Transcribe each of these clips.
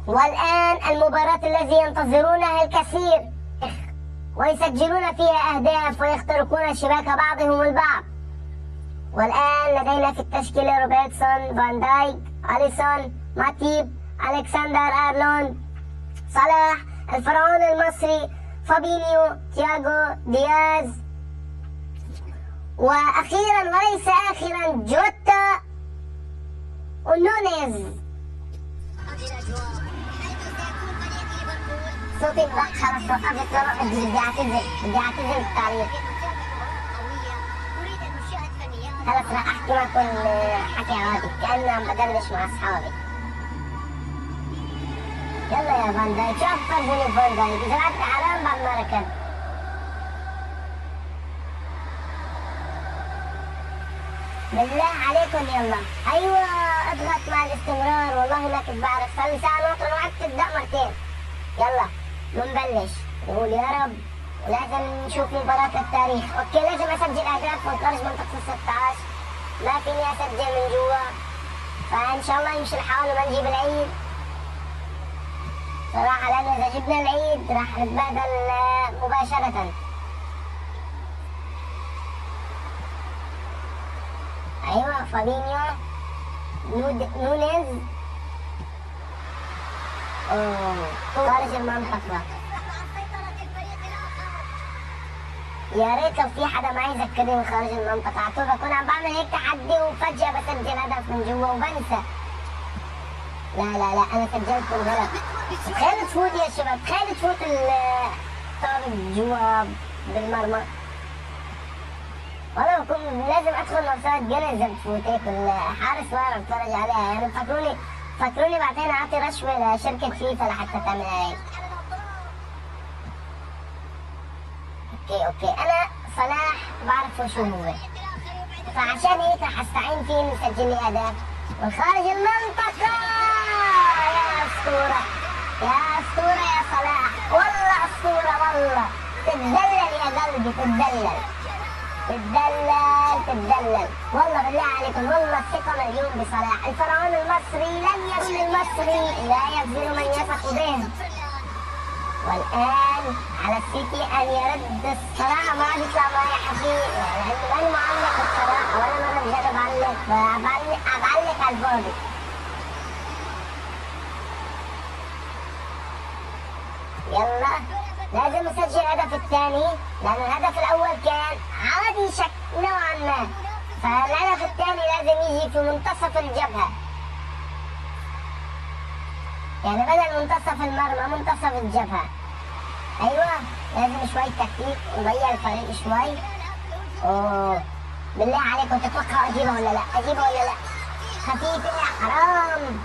والآن المباراة التي ينتظرونها الكثير ويسجلون فيها أهداف ويخترقون شباك بعضهم البعض. والآن لدينا في التشكيلة روبرتسون، فان دايك، أليسون، ماتيب، ألكسندر أرنولد، صلاح، الفرعون المصري، فابينيو، تياغو، دياز، وأخيرا وليس آخرا جوتا ونونيز. صوتي بقى خلاص وقفت، بدي اعتذر التعليق. خلاص راح احكي معكم حكي عادي كأني عم بدردش مع اصحابي. يلا يا فان دايك، شو افكر فان دايك؟ اذا بعد حرام بعد ما ركب. بالله عليكم يلا. ايوه اضغط مع الاستمرار. والله ما كنت بعرف، صار لي ساعة ناطر وقعدت تبدأ مرتين. يلا بنبلش نقول يا رب. لازم نشوف مباراة التاريخ. اوكي لازم اسجل اهداف من خارج منطقة 16. ما فيني اسجل من جوا، فان شاء الله يمشي الحال وما نجيب العيد. صراحة لأنه اذا جبنا العيد راح نتبادل مباشرة. ايوه فابينيو، نونيز، خارج المنطقة. يا ريت لو في حدا معي يذكرني من خارج المنطقة. على طول بكون عم بعمل هيك تحدي وفجأة بسجل هدف من جوا وبنسى. لا أنا سجلت غلط. تخيل تفوت يا شباب، تخيل تفوت الطابة جوا بالمرمى. والله بكون لازم أدخل مبساط جنز إذا بتفوت هيك الحارس واقف بتفرج عليها. يعني فكروني بعدين أعطي رشوة لشركة فيفا لحتى تعملها هيك. اوكي انا صلاح بعرفه شو هو، فعشان هيك رح استعين فيه يسجل لي اهداف من خارج المنطقة. يا اسطورة يا صلاح، والله اسطورة والله. تتدلل يا قلبي، تتدلل والله. بالله عليكم والله الثقة مليون بصلاح. الفرعون المصري لن يكون المصري، لا يخذل من يثق به. والآن على السيتي أن يرد. الصراحة ما عاد يطلع معي حكي، يعني ماني معلق الصراحة، ولا مرة بجرب أعلق، بعلق على الفاضي. يلا لازم نسجل الهدف الثاني، لأن الهدف الأول كان عادي نوعا ما، فالهدف الثاني لازم يجي في منتصف الجبهة، يعني بدل منتصف المرمى منتصف الجبهة. ايوه لازم شوي تكتيك وبيع الفريق شوي. بالله عليكم تتوقعوا اجيبها ولا لا؟ خفيفة يا حرام.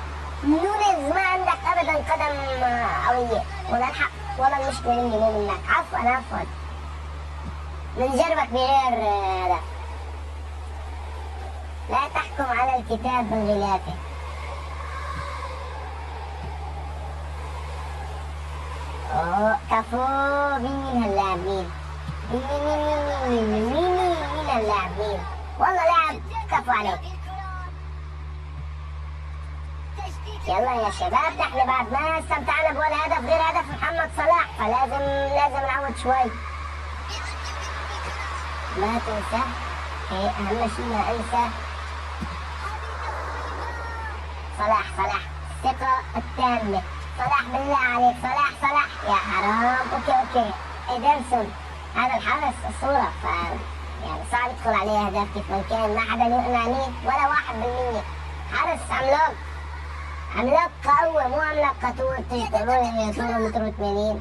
نونيز ما عندك ابدا قدم قوية. ولا الحق والله المشكلة مني مو منك. عفوا بنجربك بغير هذا. لا تحكم على الكتاب من غلافه. كفو. مين هاللاعب؟ مين هاللاعب؟ والله لاعب كفو عليك. يلا يا شباب، نحن بعد ما استمتعنا بولا هدف غير هدف محمد صلاح، فلازم نعود شوي. ما تنسى اهم شيء ما انسى صلاح الثقة التامة. صلاح بالله عليك، صلاح يا حرام. اوكي إيدرسون هذا الحارس الصورة، يعني صعب يدخل عليه اهداف كيف ما كان، ما حدا يقنعني ولا 1%. حارس عملاق قوي، مو عملاق قطور طوله متر و80.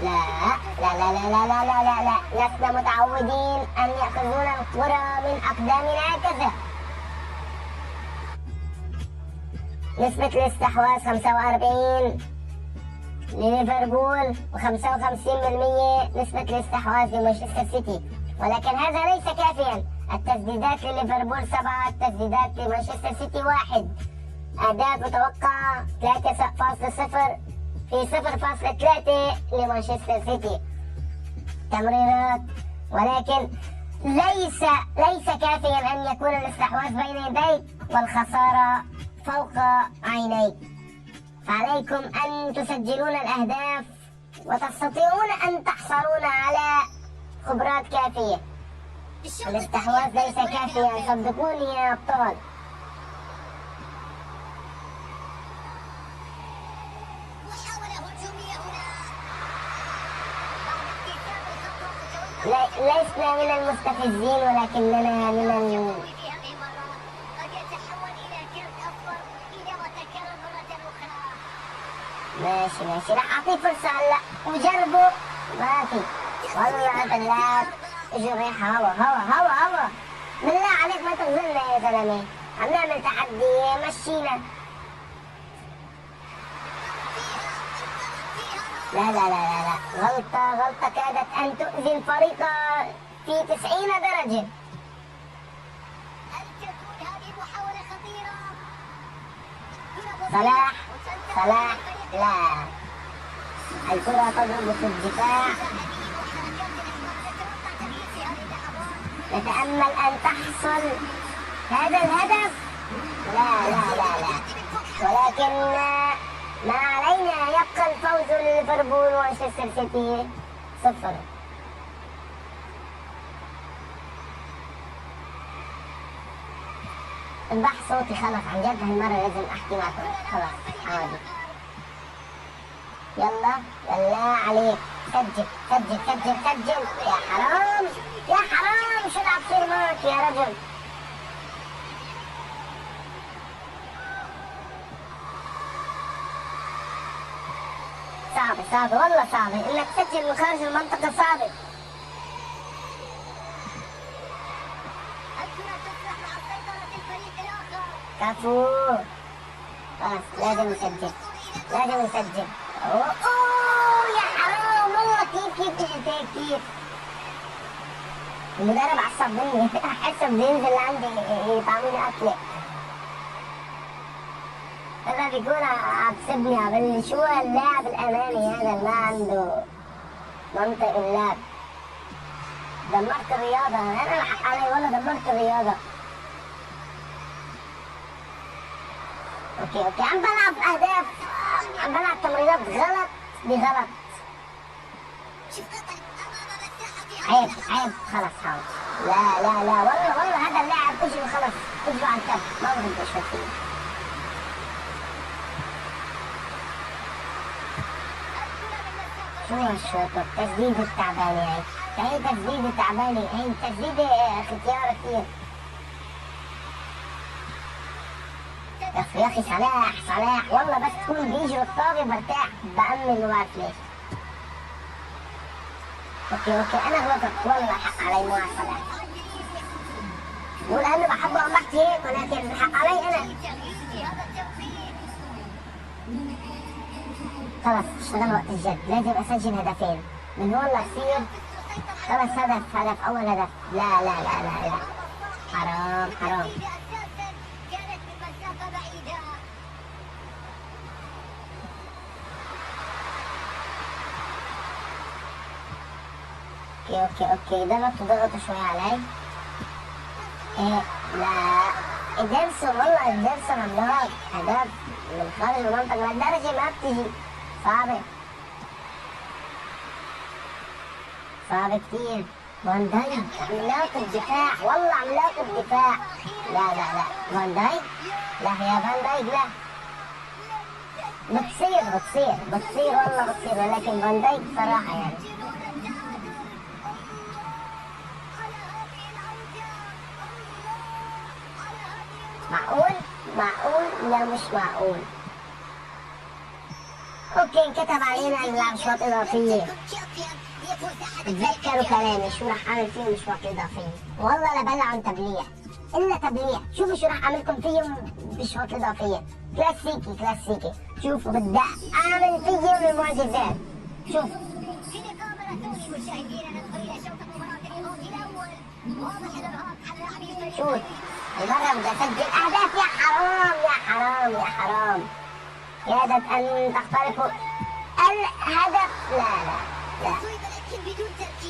لا لسنا متعودين ان ياخذون الكرة من اقدامنا هكذا. نسبة الاستحواذ 45 لليفربول و55% نسبة الاستحواذ لمانشستر سيتي، ولكن هذا ليس كافيا. التسديدات لليفربول 7، التسديدات لمانشستر سيتي 1. أهداف متوقعة 3.0 في 0.3 لمانشستر سيتي. تمريرات، ولكن ليس كافيا أن يكون الاستحواذ بين يديك، والخسارة فوق عينيك، فعليكم أن تسجلون الأهداف وتستطيعون أن تحصلون على خبرات كافية. الاستحواذ ليس كافيا، صدقوني يا أبطال. لسنا من المستفزين ولكننا من ماشي راح اعطيه فرصة هلا وجربه. ما في والله هذا اللاعب اجى ريحة هوا. بالله عليك ما تغزلنا يا زلمة، عم نعمل تحدي مشينا. لا غلطة كادت أن تؤذي الفريق في 90 درجة. صلاح لا، الكرة تضرب في الدفاع. نتأمل أن تحصل هذا الهدف. لا ولكن ما علينا، يبقى الفوز لليفربول ومانشستر سيتي 0. انبح صوتي خلص، عن جد هالمرة لازم احكي معكم خلص عادي. يلا عليك، سجل. يا حرام شو العب بصير معك يا رجل. صعبة والله صعبة انك تسجل من خارج المنطقة، صعبة. كفو خلاص، لازم يسجل. اوه يا حرام والله. كيف المدرب عصبني. احس بينزل عندي يطعموني اكله. هذا بيكون عم شو اللاعب الامامي هذا اللي ما عنده منطق اللعب. دمرت الرياضة، انا الحق علي والله، دمرت الرياضة. اوكي عم بلعب اهداف، عم بلعب تمريرات غلط بغلط. عيب خلص حاول. لا والله هذا اللاعب اجوا خلص، اجوا على الكف، ما بدي اشوف فيه. شو هالشوطة؟ التسديدة التعبانة هي تسديدة تعبانة، هي تسديدة ختيار كثير. يا اخي صلاح والله بس تكون بيجي الطابة برتاح، بأمن وما بعرف ليش. اوكي انا غلطت والله، حق علي مو على صلاح. مو لانه بحبه عم بحكي هيك، ولكن الحق علي انا. خلص اشتغل وقت الجد، لازم اسجل هدفين من هون ليصير خلص. هدف اول هدف. لا حرام. اوكي ضغطوا شوي علي. لا إدرسون والله، إدرسون عملاق. هدف من خارج المنطقة لهالدرجة ما بتجي. صعب كتير. فان دايك عملاق الدفاع، والله عملاق الدفاع. لا فان دايك لا، يا فان دايك لا. بتصير والله بتصير، ولكن فان دايك صراحة يعني معقول لا مش معقول. اوكي انكتب علينا نلعب شوط اضافية. تذكروا كلامي، شو راح اعمل فيهم شوط اضافية؟ والله لا بلعن تبليع الا تبليع. شوفوا شو راح اعملكم فيهم بشوط اضافية. كلاسيكي. شوفوا بدي اعمل فيهم المعجزات. شوف المرة بدي اسجل اهداف. يا حرام كادت ان تخترقوا الهدف. لا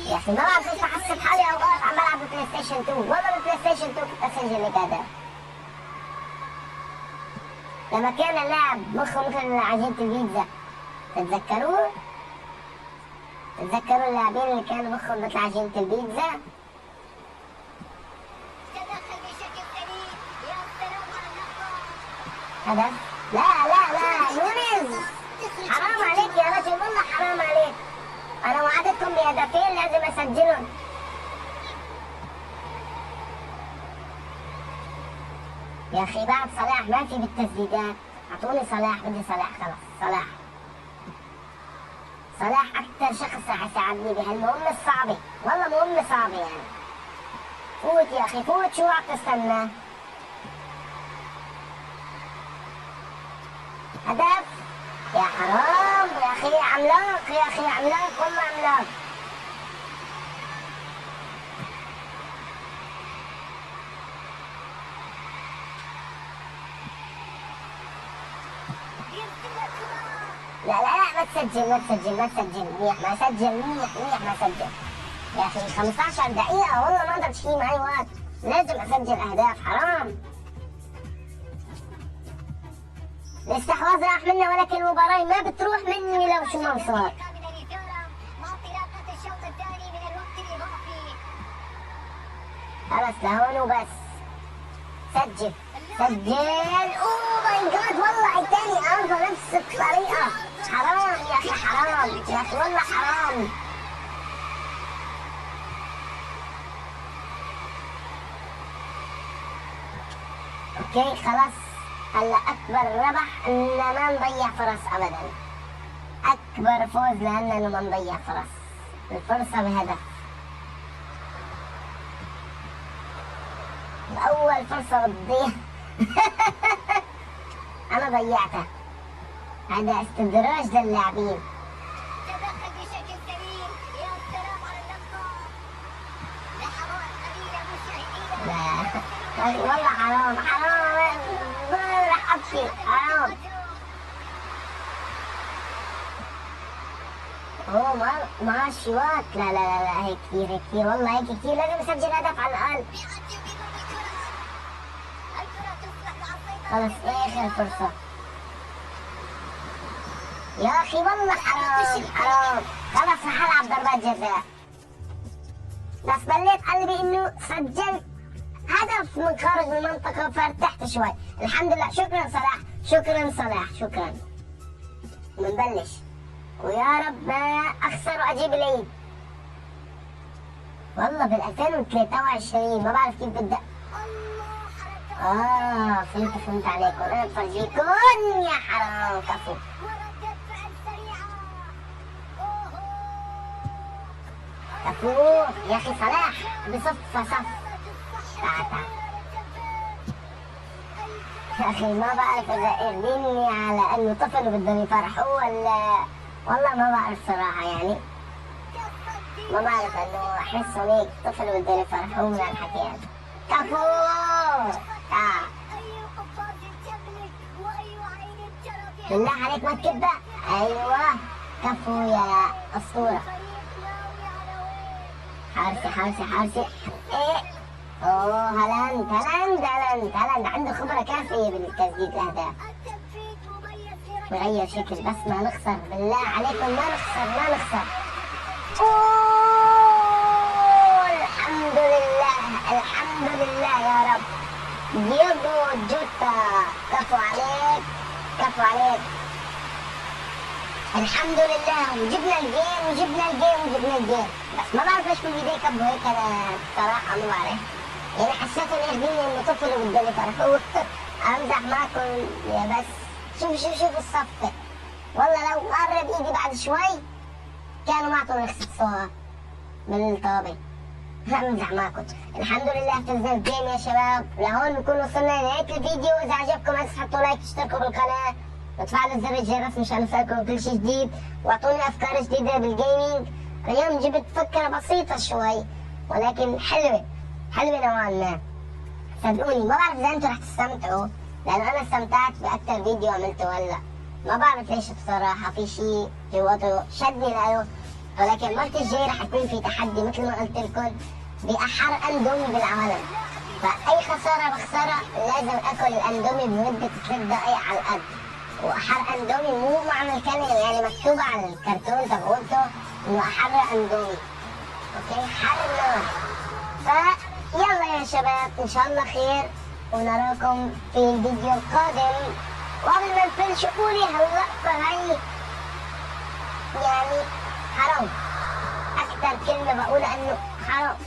يا اخي ما بعرف كيف احسب حالي اوقات عم بلعب بلاي ستيشن 2. والله بالبلاي ستيشن 2 كنت اسجل لك اهداف. لما كان اللاعب مخه مثل عجينة البيتزا، تتذكروا اللاعبين اللي كانوا مخهم مثل عجينة البيتزا؟ تدخل بشكل سريع، يا سلام على اللقطة. هدف؟ لا يونس، حرام عليك يا رجل، والله حرام عليك. أنا وعدتكم بهدفين لازم أسجلهم. يا أخي بعد صلاح ما في بالتسديدات، أعطوني صلاح، بدي صلاح، خلاص صلاح أكثر شخص راح يساعدني بهالمهمة الصعبة، والله مهمة صعبة يعني. فوت يا أخي فوت، شو عم تستنى؟ هدف؟ يا حرام يا أخي، عملاق يا أخي، عملاق والله عملاق. لا ما تسجل منيح ما سجل، منيح ما سجل يا أخي. 15 دقيقة والله ما قدرت شيء معي وقت، لازم أسجل أهداف، حرام. الاستحواذ راح منا، ولكن المباراة ما بتروح مني لو شو ما صار. خلص لهون وبس. سجل اوه ماي جاد، والله الثاني انظر نفس الطريقة. حرام يا اخي، حرام يا اخي، والله حرام. اوكي خلاص، هلا اكبر ربح ان ما نضيع فرص ابدا، اكبر فوز لنا انه ما نضيع فرص. الفرصة بهدف، اول فرصة بتضيع. انا ضيعتها، هذا استدراج للاعبين. تدخل بشكل سريع، يا سلام على اللقطة. لحظات قليلة مشاهدينا. لا والله حرام، راح ابكي، حرام. اوه ماشي وقت، لا هيك كثير والله، هيك كثير، لازم اسجل هدف على الاقل. خلص اخر فرصة يا اخي، والله حرام. خلص رح العب ضربات جزاء، بس بليت قلبي انه سجلت هدف من خارج المنطقة فارتحت شوي. الحمد لله، شكرا. بنبلش ويا رب ما اخسر واجيب العيد. والله بال 2023 ما بعرف كيف بدأ. فهمت عليكم، انا بفرجيكم يا حرام. كفو يا اخي، صلاح بصف تعال يا اخي، ما بعرف اذا قارديني على انه طفل وبدهم يفرحوا ولا، والله ما بعرف صراحة يعني، ما بعرف انه احسهم هيك طفل وبدهم يفرحوا من الحكي هذا. كفو بالله عليك ما تكبه. ايوه كفو يا اسطوره. حارسي ايه. اوه هالاند عنده خبره كافيه بالتسديد الاهداف. بغير شكل بس ما نخسر، بالله عليكم ما نخسر. اوه الحمد لله يا رب. دييغو جوتا، كفو عليك. الحمد لله، وجبنا الجيم. بس ما بعرف ليش بالبداية كبوا هيك، انا بصراحة ما بعرف يعني، حسيتهم ياخذوني انه طفل وبدهم يفرحوا. امزح معكم يا بس. شوف الصفقة، والله لو قرب ايدي بعد شوي كانوا ما اعطوني خصوصها من الطابة. امزح معكم. الحمد لله فزنا الجيم يا شباب. لهون بنكون وصلنا لنهاية الفيديو. اذا عجبكم لا تنسوا تحطوا لايك، تشتركوا بالقناة وتفعلوا زر الجرس مشان يوصلكم كل شيء جديد، واعطوني افكار جديدة بالجيمنج. اليوم جبت فكرة بسيطة شوي ولكن حلوة نوعا ما، صدقوني. ما بعرف اذا انتم رح تستمتعوا، لانه انا استمتعت باكثر فيديو عملته هلا. ما بعرف ليش بصراحة، في شيء جواته شدني له، ولكن المرة الجاي رح يكون في تحدي مثل ما قلت لكم بأحر أندومي بالعالم. فأي خسارة بخسرها لازم آكل الأندومي بمدة 3 دقايق على القد. وأحر أندومي مو معنى الكلمة يعني مكتوب على الكرتون تبعوته إنه أحر أندومي. أوكي حر نار. فيلا يا شباب إن شاء الله خير ونراكم في الفيديو القادم. وقبل ما نفل شوفولي هاللقطة هاي يعني حرام. أكتر كلمة بقولها إنه حرام.